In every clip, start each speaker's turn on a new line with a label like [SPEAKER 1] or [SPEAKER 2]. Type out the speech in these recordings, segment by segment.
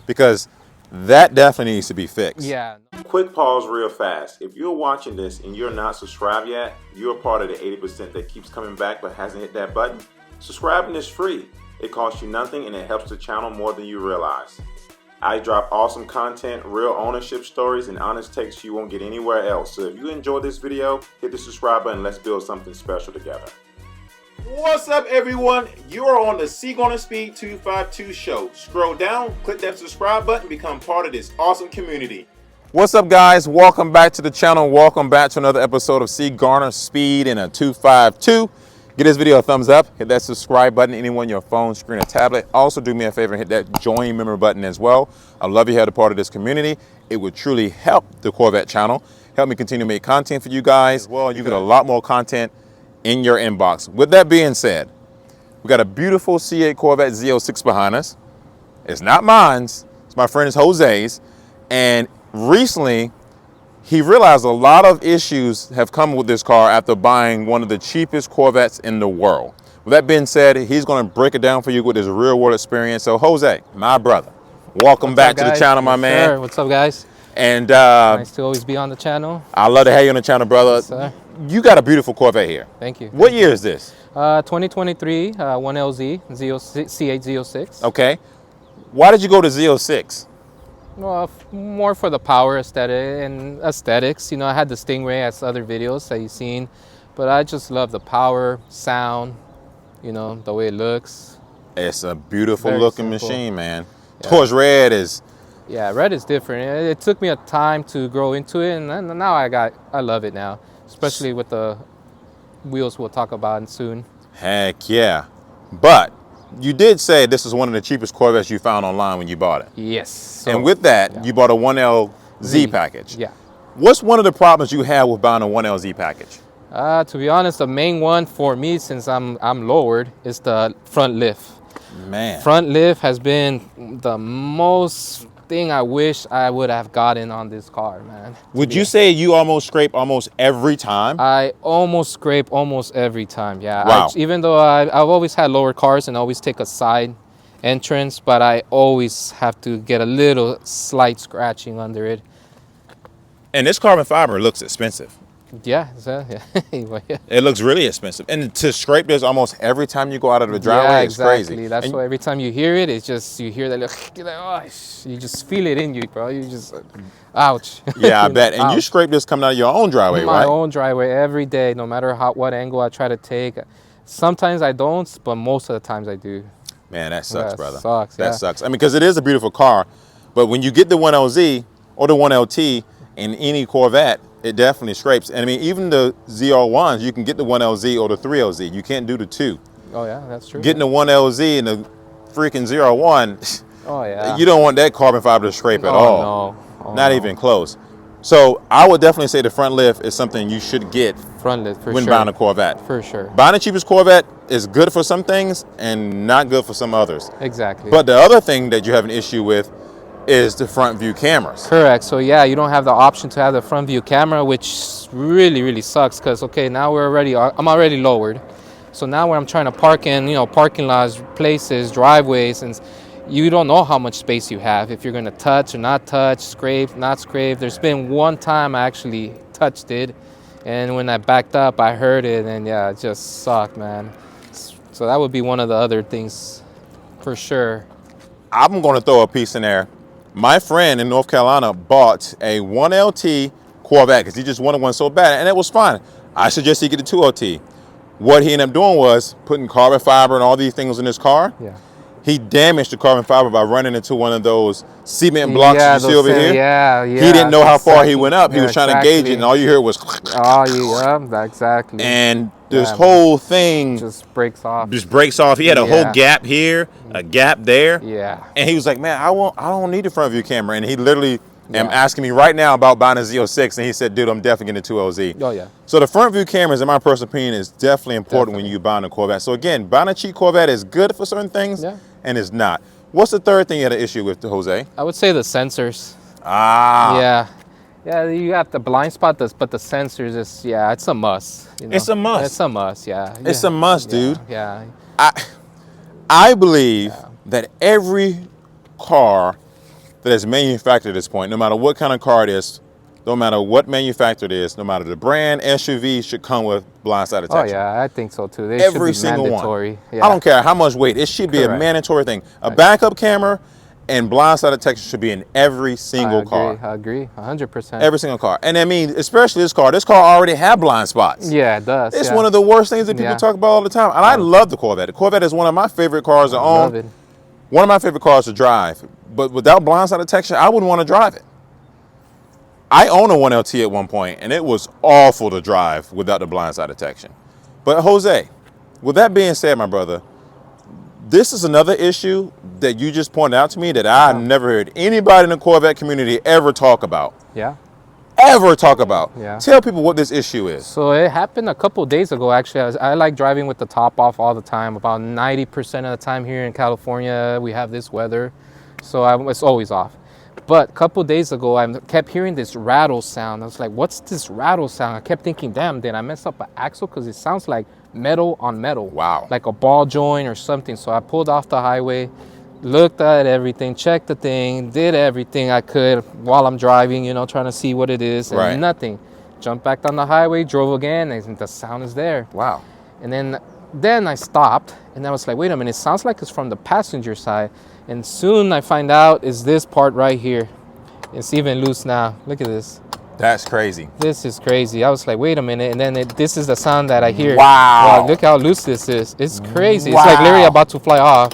[SPEAKER 1] because that definitely needs to be fixed.
[SPEAKER 2] Yeah.
[SPEAKER 1] Quick pause real fast. If you're watching this and you're not subscribed yet, you're part of the 80% that keeps coming back but hasn't hit that button. Subscribing is free. It costs you nothing and it helps the channel more than you realize. I drop awesome content, real ownership stories, and honest takes you won't get anywhere else. So if you enjoyed this video, hit the subscribe button. Let's build something special together. What's up, everyone? You are on the C8 Speed 252 show. Scroll down, click that subscribe button, become part of this awesome community. What's up, guys? Welcome back to the channel. Welcome back to another episode of C8 Speed in a 252. Give this video a thumbs up, hit that subscribe button, anyone on your phone, screen, or tablet. Also do me a favor and hit that join member button as well. I'd love you to have a part of this community. It would truly help the Corvette channel, help me continue to make content for you guys. Well, you get a lot more content in your inbox. With that being said, we got a beautiful C8 Corvette Z06 behind us. It's not mine, it's my friend Jose's. And recently, he realized a lot of issues have come with this car after buying one of the cheapest Corvettes in the world. With that being said, he's going to break it down for you with his real world experience. So Jose, my brother, welcome back to the channel, my man.
[SPEAKER 2] Sure. What's up, guys?
[SPEAKER 1] And
[SPEAKER 2] nice to always be on the channel.
[SPEAKER 1] I love to have you on the channel, brother.
[SPEAKER 2] Yes, sir.
[SPEAKER 1] You got a beautiful Corvette here.
[SPEAKER 2] Thank you.
[SPEAKER 1] What year is this?
[SPEAKER 2] 2023 1LZ C8 Z06.
[SPEAKER 1] Okay. Why did you go to Z06?
[SPEAKER 2] Well, more for the power aesthetics. You know, I had the Stingray as other videos that you've seen, but I just love the power, sound, you know, the way it looks.
[SPEAKER 1] It's a beautiful
[SPEAKER 2] Very
[SPEAKER 1] looking
[SPEAKER 2] simple.
[SPEAKER 1] machine, man.
[SPEAKER 2] Yeah.
[SPEAKER 1] Torch red is...
[SPEAKER 2] Yeah, red is different. It took me a time to grow into it, and now I love it now, especially with the wheels we'll talk about soon.
[SPEAKER 1] Heck yeah. But you did say this is one of the cheapest Corvettes you found online when you bought it.
[SPEAKER 2] Yes. So,
[SPEAKER 1] and with that,
[SPEAKER 2] yeah.
[SPEAKER 1] you bought a 1LZ package.
[SPEAKER 2] Yeah.
[SPEAKER 1] What's one of the problems you have with buying a 1LZ package?
[SPEAKER 2] To be honest, the main one for me, since I'm lowered, is the front lift.
[SPEAKER 1] Man.
[SPEAKER 2] Front lift has been the most thing I wish I would have gotten on this car, man.
[SPEAKER 1] Would you say you almost scrape almost every time?
[SPEAKER 2] I almost scrape almost every time, yeah.
[SPEAKER 1] Wow.
[SPEAKER 2] Even though I've always had lower cars and always take a side entrance, but I always have to get a little slight scratching under it.
[SPEAKER 1] And this carbon fiber looks expensive.
[SPEAKER 2] Yeah, so, yeah.
[SPEAKER 1] It looks really expensive. And to scrape this almost every time you go out of the driveway is crazy.
[SPEAKER 2] That's why every time you hear it, it's just, you hear that little, you're like, oh, you just feel it in you, bro. You just, ouch.
[SPEAKER 1] Yeah, I bet. And you scrape this coming out of your own driveway, right?
[SPEAKER 2] My own driveway every day, no matter what angle I try to take. Sometimes I don't, but most of the times I do.
[SPEAKER 1] Man, that sucks, brother.
[SPEAKER 2] Sucks,
[SPEAKER 1] that sucks. I mean, because it is a beautiful car, but when you get the 1LZ or the 1LT in any Corvette, it definitely scrapes. And I mean, even the Z01s, you can get the 1LZ or the 3LZ. You can't do the 2.
[SPEAKER 2] Oh, yeah, that's true.
[SPEAKER 1] Getting the 1LZ and the freaking 01,
[SPEAKER 2] oh, yeah.
[SPEAKER 1] You don't want that carbon fiber to scrape at all.
[SPEAKER 2] No. Oh,
[SPEAKER 1] Not even close. So I would definitely say the front lift is something you should get
[SPEAKER 2] front lift for
[SPEAKER 1] when
[SPEAKER 2] sure.
[SPEAKER 1] buying a Corvette.
[SPEAKER 2] For sure.
[SPEAKER 1] Buying the cheapest Corvette is good for some things and not good for some others.
[SPEAKER 2] Exactly.
[SPEAKER 1] But the other thing that you have an issue with is the front view cameras.
[SPEAKER 2] Correct. So yeah, you don't have the option to have the front view camera, which really sucks, because okay, now I'm already lowered. So now when I'm trying to park in, you know, parking lots, places, driveways, and you don't know how much space you have, if you're going to touch or not touch, scrape, not scrape. There's been one time I actually touched it, and when I backed up, I heard it, and yeah, it just sucked, man. So that would be one of the other things for sure.
[SPEAKER 1] I'm going to throw a piece in there. My friend in North Carolina bought a 1LT Corvette because he just wanted one so bad, and it was fine. I suggest he get a 2LT. What he ended up doing was putting carbon fiber and all these things in his car. Yeah. He damaged the carbon fiber by running into one of those cement blocks you see over here.
[SPEAKER 2] Yeah.
[SPEAKER 1] He didn't know how far he went up. He was trying to gauge it, and all you heard was...
[SPEAKER 2] Oh, yeah, exactly.
[SPEAKER 1] And this whole thing...
[SPEAKER 2] just breaks off.
[SPEAKER 1] He had a whole gap here, a gap there.
[SPEAKER 2] Yeah.
[SPEAKER 1] And he was like, man, I don't need a front view camera. And he literally am asking me right now about buying a Z06. And he said, dude, I'm definitely getting a 2LZ.
[SPEAKER 2] Oh, yeah.
[SPEAKER 1] So the front view cameras, in my personal opinion, is definitely important when you're buying a Corvette. So again, buying a cheap Corvette is good for certain things and it's not. What's the third thing you had an issue with, Jose?
[SPEAKER 2] I would say the sensors.
[SPEAKER 1] Ah.
[SPEAKER 2] Yeah, you got the blind spot, but the sensors is, it's a must. You know?
[SPEAKER 1] It's a must.
[SPEAKER 2] It's a must, yeah.
[SPEAKER 1] It's a must, dude.
[SPEAKER 2] Yeah.
[SPEAKER 1] I believe that every car that is manufactured at this point, no matter what kind of car it is, no matter what manufacturer it is, no matter the brand, SUV should come with blindside detection.
[SPEAKER 2] Oh yeah, I think so too. They
[SPEAKER 1] Every
[SPEAKER 2] should be
[SPEAKER 1] single
[SPEAKER 2] mandatory.
[SPEAKER 1] one.
[SPEAKER 2] Yeah.
[SPEAKER 1] I don't care how much weight. It should be
[SPEAKER 2] Correct.
[SPEAKER 1] a mandatory thing. A backup camera and blindside detection should be in every single car.
[SPEAKER 2] I agree, 100%.
[SPEAKER 1] Every single car. And I mean, especially this car. This car already had blind spots.
[SPEAKER 2] Yeah, it does.
[SPEAKER 1] It's
[SPEAKER 2] yeah.
[SPEAKER 1] one of the worst things that people talk about all the time. And I love the Corvette. The Corvette is one of my favorite cars to own.
[SPEAKER 2] Love it.
[SPEAKER 1] One of my favorite cars to drive. But without blindside detection, I wouldn't want to drive it. I own a 1LT at one point, and it was awful to drive without the blindside detection. But Jose, with that being said, my brother, this is another issue that you just pointed out to me that I've never heard anybody in the Corvette community ever talk about.
[SPEAKER 2] Yeah.
[SPEAKER 1] Ever talk about.
[SPEAKER 2] Yeah.
[SPEAKER 1] Tell people what this issue is.
[SPEAKER 2] So it happened a couple days ago, actually. I like driving with the top off all the time. About 90% of the time here in California, we have this weather. So it's always off. But a couple days ago, I kept hearing this rattle sound. I was like, what's this rattle sound? I kept thinking, damn, did I mess up an axle? Because it sounds like metal on metal.
[SPEAKER 1] Wow.
[SPEAKER 2] Like a ball joint or something. So I pulled off the highway, looked at everything, checked the thing, did everything I could while I'm driving, you know, trying to see what it is. And nothing. Jumped back on the highway, drove again, and the sound is there.
[SPEAKER 1] Wow.
[SPEAKER 2] And then I stopped, and I was like, wait a minute, it sounds like it's from the passenger side. And soon I find out is this part right here. It's even loose now. Look at this.
[SPEAKER 1] That's crazy.
[SPEAKER 2] This is crazy. I was like, wait a minute. And then this is the sound that I hear.
[SPEAKER 1] Wow.
[SPEAKER 2] Look how loose this is. It's crazy. Wow. It's like literally about to fly off.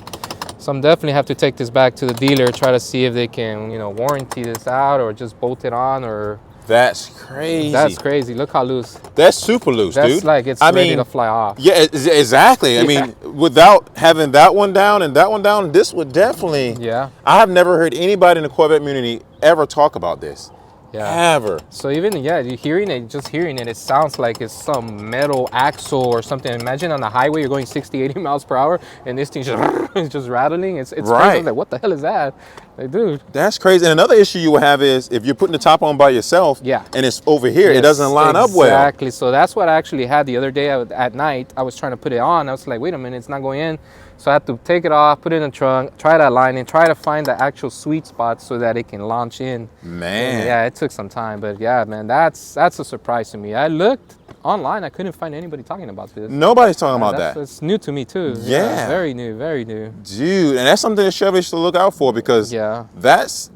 [SPEAKER 2] So I'm definitely have to take this back to the dealer, try to see if they can, you know, warranty this out or just bolt it on or...
[SPEAKER 1] That's crazy.
[SPEAKER 2] That's crazy. Look how loose.
[SPEAKER 1] That's super loose, dude.
[SPEAKER 2] That's like it's ready to fly off.
[SPEAKER 1] Yeah, exactly. I mean, without having that one down and that one down, this would definitely...
[SPEAKER 2] Yeah.
[SPEAKER 1] I have never heard anybody in the Corvette community ever talk about this.
[SPEAKER 2] Yeah.
[SPEAKER 1] Ever.
[SPEAKER 2] So even, you hearing it, just hearing it, it sounds like it's some metal axle or something. Imagine on the highway, you're going 60, 80 miles per hour, and this thing just rattling. It's crazy. I was like, what the hell is that? Like, dude.
[SPEAKER 1] That's crazy. And another issue you will have is if you're putting the top on by yourself and it's over here, it doesn't line up well.
[SPEAKER 2] Exactly. So that's what I actually had the other day at night. I was trying to put it on. I was like, wait a minute, it's not going in. So I had to take it off, put it in the trunk, try to align it, try to find the actual sweet spot so that it can launch in.
[SPEAKER 1] Man.
[SPEAKER 2] And yeah, it took some time, but yeah, man, that's a surprise to me. I looked online, I couldn't find anybody talking about this.
[SPEAKER 1] Nobody's talking about that.
[SPEAKER 2] It's new to me too.
[SPEAKER 1] Yeah.
[SPEAKER 2] Very new, very new.
[SPEAKER 1] Dude, and that's something that Chevy should look out for because that's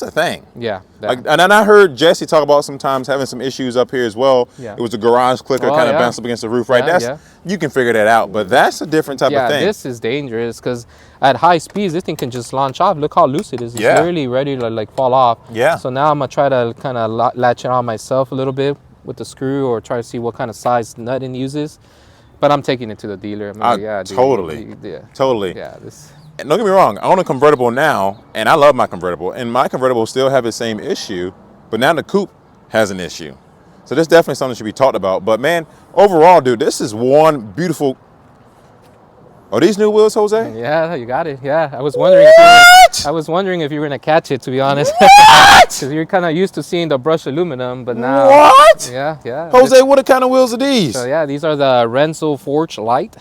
[SPEAKER 1] a thing.
[SPEAKER 2] Yeah.
[SPEAKER 1] Like, and then I heard Jesse talk about sometimes having some issues up here as well. Yeah. It was a garage clicker kind of bounced up against the roof, right? You can figure that out, but that's a different type of thing.
[SPEAKER 2] Yeah, this is dangerous because at high speeds, this thing can just launch off. Look how loose it is. It's literally ready to like fall off. Yeah. So now I'm gonna try to kind of latch it on myself a little bit with the screw or try to see what kind of size nut it uses. But I'm taking it to the dealer. I'm like, yeah, dude,
[SPEAKER 1] totally.
[SPEAKER 2] Yeah, this.
[SPEAKER 1] And don't get me wrong, I own a convertible now, and I love my convertible. And my convertible still have the same issue, but now the coupe has an issue. So this definitely something that should be talked about. But man, overall, dude, this is one beautiful. Are these new wheels, Jose?
[SPEAKER 2] Yeah, you got it. Yeah, I was wondering. I was wondering if you were gonna catch it, to be honest. Because you're kind of used to seeing the brushed aluminum, but now.
[SPEAKER 1] What?
[SPEAKER 2] Yeah.
[SPEAKER 1] Jose, what kind of wheels are these?
[SPEAKER 2] So yeah, these are the Renzo Forge Light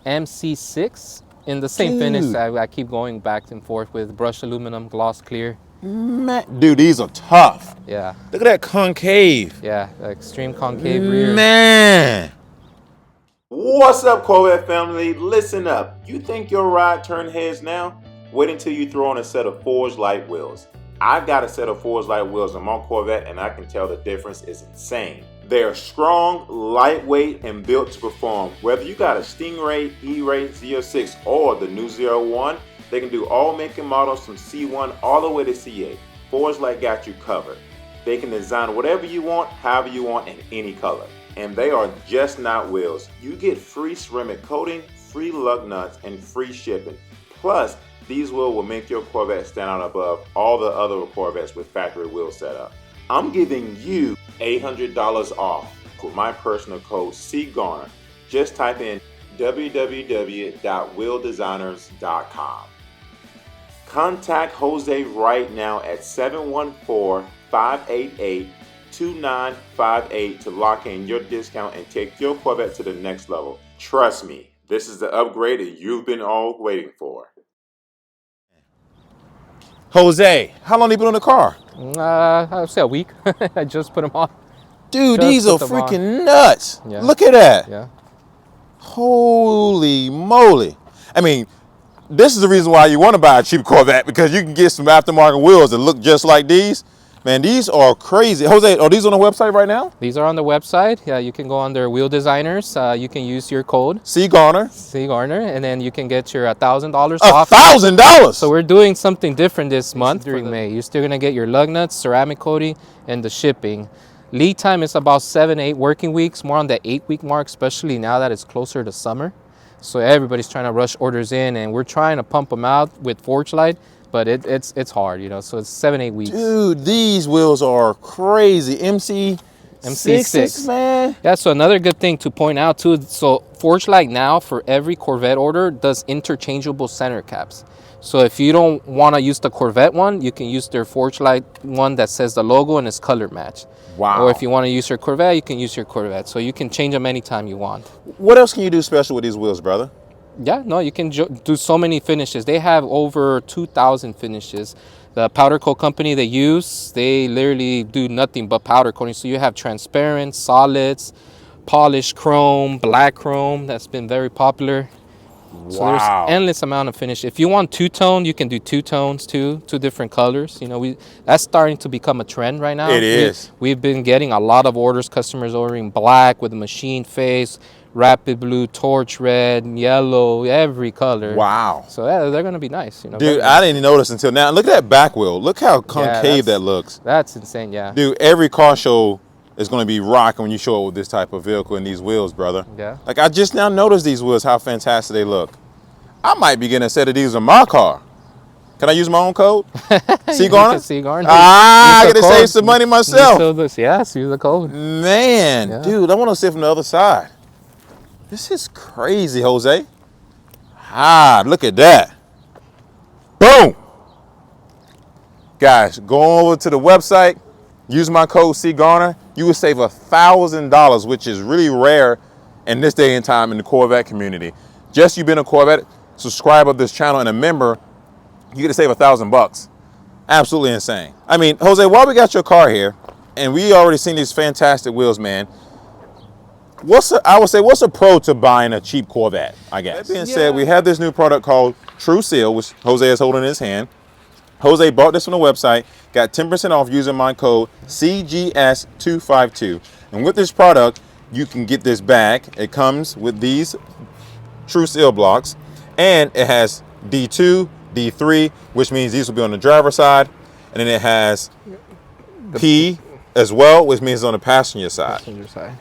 [SPEAKER 2] MC6 in the same finish. I keep going back and forth with brushed aluminum, gloss clear.
[SPEAKER 1] Man, dude, these are tough.
[SPEAKER 2] Yeah.
[SPEAKER 1] Look at that concave.
[SPEAKER 2] Yeah, the extreme concave rear.
[SPEAKER 1] Man.
[SPEAKER 3] What's up, Corvette family? Listen up. You think your ride turned heads now? Wait until you throw on a set of Forge Light wheels. I've got a set of Forge Light wheels on my Corvette, and I can tell the difference is insane. They are strong, lightweight, and built to perform. Whether you got a Stingray, E-Ray, Z06, or the new 01, they can do all make and models from C1 all the way to C8. Forge Light got you covered. They can design whatever you want, however you want, in any color. And they are just not wheels. You get free ceramic coating, free lug nuts, and free shipping. Plus, these wheels will make your Corvette stand out above all the other Corvettes with factory wheel setup. I'm giving you $800 off with my personal code CGarner. Just type in www.wheeldesigners.com. Contact Jose right now at 714-588-2958 to lock in your discount and take your Corvette to the next level. Trust me, this is the upgrade that you've been all waiting for. Jose, how long you been on the car?
[SPEAKER 2] I would say a week. I just put them on.
[SPEAKER 3] Dude,
[SPEAKER 2] Just
[SPEAKER 3] these are
[SPEAKER 2] put them on.
[SPEAKER 3] freaking nuts.
[SPEAKER 2] Yeah.
[SPEAKER 3] Look at that.
[SPEAKER 2] Yeah.
[SPEAKER 3] Holy moly. I mean, this is the reason why you want to buy a cheap Corvette, because you can get some aftermarket wheels that look just like these. Man, these are crazy. Jose, are these on the website right now?
[SPEAKER 2] These are on the website. Yeah, you can go under Wheel Designers. You can use your code
[SPEAKER 3] C. Garner.
[SPEAKER 2] C Garner, and then you can get your $1,000 off.
[SPEAKER 3] $1,000.
[SPEAKER 2] So we're doing something different this month during May. You're still gonna get your lug nuts, ceramic coating, and the shipping. Lead time is about 7-8 working weeks, more on the 8-week mark, especially now that it's closer to summer. So everybody's trying to rush orders in, and we're trying to pump them out with Forge Light, but it's hard, you know. So it's 7-8 weeks.
[SPEAKER 3] Dude, these wheels are crazy. MC6, man.
[SPEAKER 2] Yeah, so another good thing to point out too, so Forge Light now for every Corvette order does interchangeable center caps. So if you don't want to use the Corvette one, you can use their Forge Light one that says the logo and is color matched.
[SPEAKER 3] Wow.
[SPEAKER 2] Or if you want to use your Corvette, you can use your Corvette. So you can change them anytime you want.
[SPEAKER 3] What else can you do special with these wheels, brother?
[SPEAKER 2] Yeah, no, you can do so many finishes. They have over 2,000 finishes. The powder coat company they use, they literally do nothing but powder coating. So you have transparent, solids, polished chrome, black chrome. That's been very popular. So there's endless amount of finish. If you want two-tone, you can do two tones too, two different colors. You know, that's starting to become a trend right now.
[SPEAKER 3] It is.
[SPEAKER 2] We've been getting a lot of orders, customers ordering black with a machine face, rapid blue, torch red, yellow, every color.
[SPEAKER 3] Wow.
[SPEAKER 2] So yeah, they're gonna be nice. You know,
[SPEAKER 3] dude, I didn't notice until now. Look at that back wheel. Look how concave that looks.
[SPEAKER 2] That's insane, yeah.
[SPEAKER 3] Dude, every car show is going to be rocking when you show up with this type of vehicle and these wheels, brother.
[SPEAKER 2] Yeah.
[SPEAKER 3] Like, I just now noticed these wheels, how fantastic they look. I might be getting a set of these in my car. Can I use my own code? C. Garner?
[SPEAKER 2] C. Garner.
[SPEAKER 3] I got to save some money myself.
[SPEAKER 2] Yes, use the code.
[SPEAKER 3] Man, yeah. Dude, I want to sit from the other side. This is crazy, Jose. Look at that. Boom. Guys, go over to the website, use my code C. Garner. You will save $1,000, which is really rare in this day and time in the Corvette community. Just you being a Corvette subscriber of this channel and a member, you get to save $1,000. Absolutely insane. I mean, Jose, while we got your car here, and we already seen these fantastic wheels, man, what's a pro to buying a cheap Corvette, I guess? That being said, we have this new product called True Seal, which Jose is holding in his hand. Jose bought this from the website, got 10% off using my code CGS252. And with this product, you can get this bag. It comes with these True Seal blocks, and it has D2, D3, which means these will be on the driver's side, and then it has P as well, which means on the passenger side.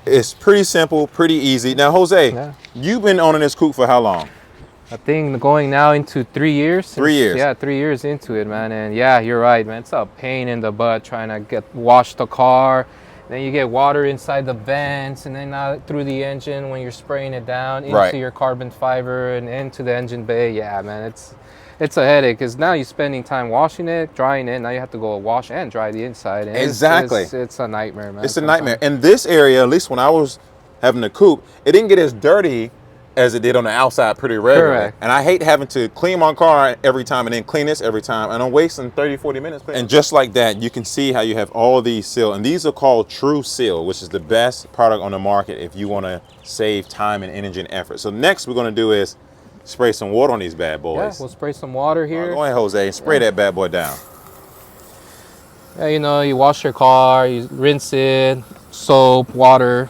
[SPEAKER 3] It's pretty simple, pretty easy. Now, Jose, you've been owning this coupe for how long?
[SPEAKER 2] I think going now into 3 years.
[SPEAKER 3] 3 years.
[SPEAKER 2] Yeah, 3 years into it, man. And yeah, you're right, man. It's a pain in the butt trying to wash the car. Then you get water inside the vents, and then out through the engine when you're spraying it down into your carbon fiber and into the engine bay. Yeah, man, it's a headache because now you're spending time washing it, drying it. Now you have to go wash and dry the inside. And
[SPEAKER 3] exactly.
[SPEAKER 2] It's a nightmare, man.
[SPEAKER 3] It's a nightmare. In this area, at least when I was having the coupe, it didn't get as dirty as it did on the outside pretty regularly. Correct. And I hate having to clean my car every time and then clean this every time. And I'm wasting 30, 40 minutes. And just like that, you can see how you have all these seal. And these are called True Seal, which is the best product on the market if you want to save time and energy and effort. So next we're going to do is spray some water on these bad boys.
[SPEAKER 2] Yeah, we'll spray some water here.
[SPEAKER 3] Go ahead, Jose. Spray that bad boy down.
[SPEAKER 2] Yeah, you know, you wash your car, you rinse it, soap, water.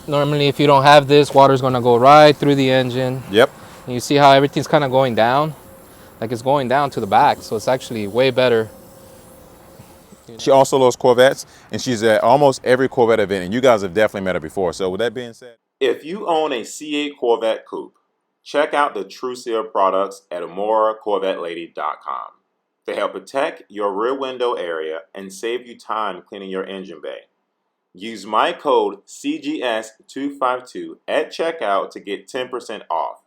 [SPEAKER 2] Normally, if you don't have this, water's gonna go right through the engine.
[SPEAKER 3] Yep.
[SPEAKER 2] And you see how everything's kind of going down? Like it's going down to the back, so it's actually way better.
[SPEAKER 3] She also loves Corvettes, and she's at almost every Corvette event, and you guys have definitely met her before. So with that being said, if you own a C8 Corvette coupe, check out the True Seal products at AmoraCorvetteLady.com. They help protect your rear window area and save you time cleaning your engine bay. Use my code CGS252 at checkout to get 10% off.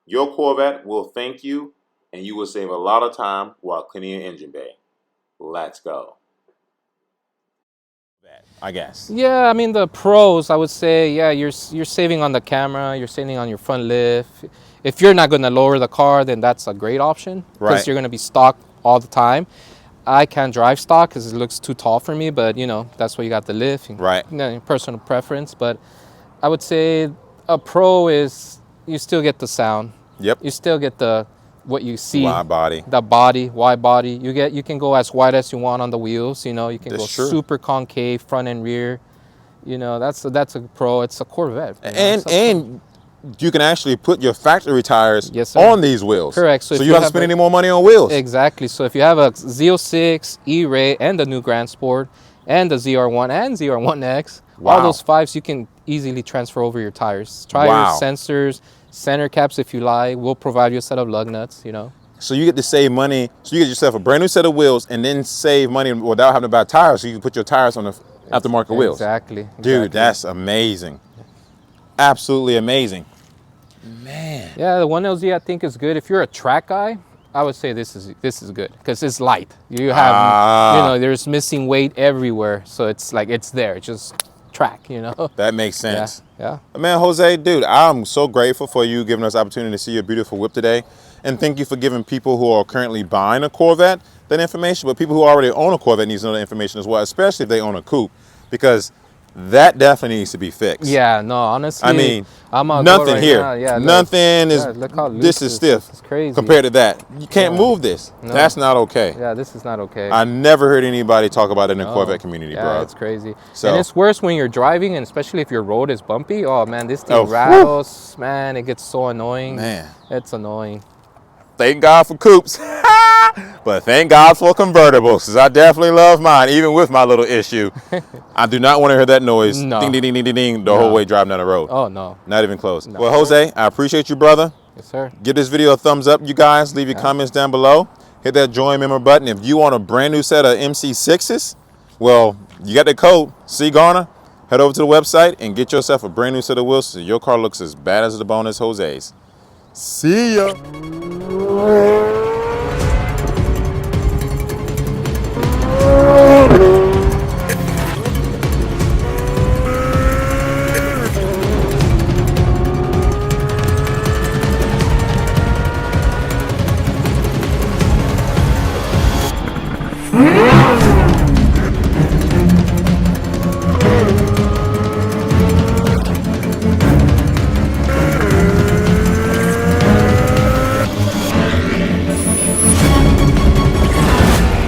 [SPEAKER 3] Your Corvette will thank you, and you will save a lot of time while cleaning your engine bay. Let's go. I guess.
[SPEAKER 2] Yeah, I mean the pros, I would say, yeah, you're saving on the camera, you're saving on your front lift. If you're not going to lower the car, then that's a great option because you're going to be stock all the time. I can't drive stock because it looks too tall for me, but you know, that's why you got the lift.
[SPEAKER 1] Right.
[SPEAKER 2] You know, personal preference. But I would say a Pro is, you still get the sound.
[SPEAKER 1] Yep.
[SPEAKER 2] You still get the, what you see.
[SPEAKER 1] Wide body.
[SPEAKER 2] The body, wide body. You can go as wide as you want on the wheels. You know, you can
[SPEAKER 1] That's
[SPEAKER 2] go
[SPEAKER 1] true.
[SPEAKER 2] super concave, front and rear. You know, that's a Pro. It's a Corvette. You know?
[SPEAKER 1] And you can actually put your factory tires
[SPEAKER 2] Yes, sir.
[SPEAKER 1] on these wheels.
[SPEAKER 2] Correct.
[SPEAKER 1] So you don't have to spend any more money on wheels.
[SPEAKER 2] Exactly. So if you have a Z06, E-Ray, and the new Grand Sport, and the ZR1 and ZR1X,
[SPEAKER 1] Wow.
[SPEAKER 2] all those 5s, you can easily transfer over your tires. Tires,
[SPEAKER 1] Wow.
[SPEAKER 2] sensors, center caps if you like. We'll provide you a set of lug nuts, you know.
[SPEAKER 1] So you get to save money. So you get yourself a brand new set of wheels and then save money without having to buy tires. So you can put your tires on the aftermarket wheels.
[SPEAKER 2] Exactly.
[SPEAKER 1] Dude, that's amazing. Absolutely amazing. Man.
[SPEAKER 2] Yeah, the 1LZ I think is good. If you're a track guy, I would say this is good because it's light. You have, you know, there's missing weight everywhere. So it's like, it's there. It's just track, you know.
[SPEAKER 1] That makes sense.
[SPEAKER 2] Yeah.
[SPEAKER 1] Man, Jose, dude, I'm so grateful for you giving us the opportunity to see your beautiful whip today. And thank you for giving people who are currently buying a Corvette that information, but people who already own a Corvette needs to know that information as well, especially if they own a coupe, because that definitely needs to be fixed.
[SPEAKER 2] Yeah, no, honestly.
[SPEAKER 1] I mean,
[SPEAKER 2] I'm
[SPEAKER 1] nothing
[SPEAKER 2] right
[SPEAKER 1] here.
[SPEAKER 2] now. Yeah,
[SPEAKER 1] nothing is,
[SPEAKER 2] look how loose
[SPEAKER 1] this is stiff
[SPEAKER 2] It's crazy.
[SPEAKER 1] compared to that. You can't move this.
[SPEAKER 2] No.
[SPEAKER 1] That's not okay.
[SPEAKER 2] Yeah, this is not okay.
[SPEAKER 1] I never heard anybody talk about it in the Corvette community,
[SPEAKER 2] yeah,
[SPEAKER 1] bro.
[SPEAKER 2] it's crazy.
[SPEAKER 1] So-
[SPEAKER 2] And it's worse when you're driving, and especially if your road is bumpy. Oh, man, this thing
[SPEAKER 1] Oh,
[SPEAKER 2] rattles. Man, it gets so annoying.
[SPEAKER 1] Man.
[SPEAKER 2] It's annoying.
[SPEAKER 1] Thank God for coupes, but thank God for convertibles, because I definitely love mine, even with my little issue. I do not want to hear that noise,
[SPEAKER 2] No.
[SPEAKER 1] ding, ding, ding, ding, ding, ding, the whole way driving down the road.
[SPEAKER 2] Oh, no.
[SPEAKER 1] Not even close. Well, Jose, I appreciate you, brother.
[SPEAKER 2] Yes, sir.
[SPEAKER 1] Give this video a thumbs up, you guys. Leave your comments down below. Hit that join member button. If you want a brand new set of MC6s, well, you got the code, C Garner. Head over to the website and get yourself a brand new set of wheels so your car looks as bad as the bone as Jose's. See ya.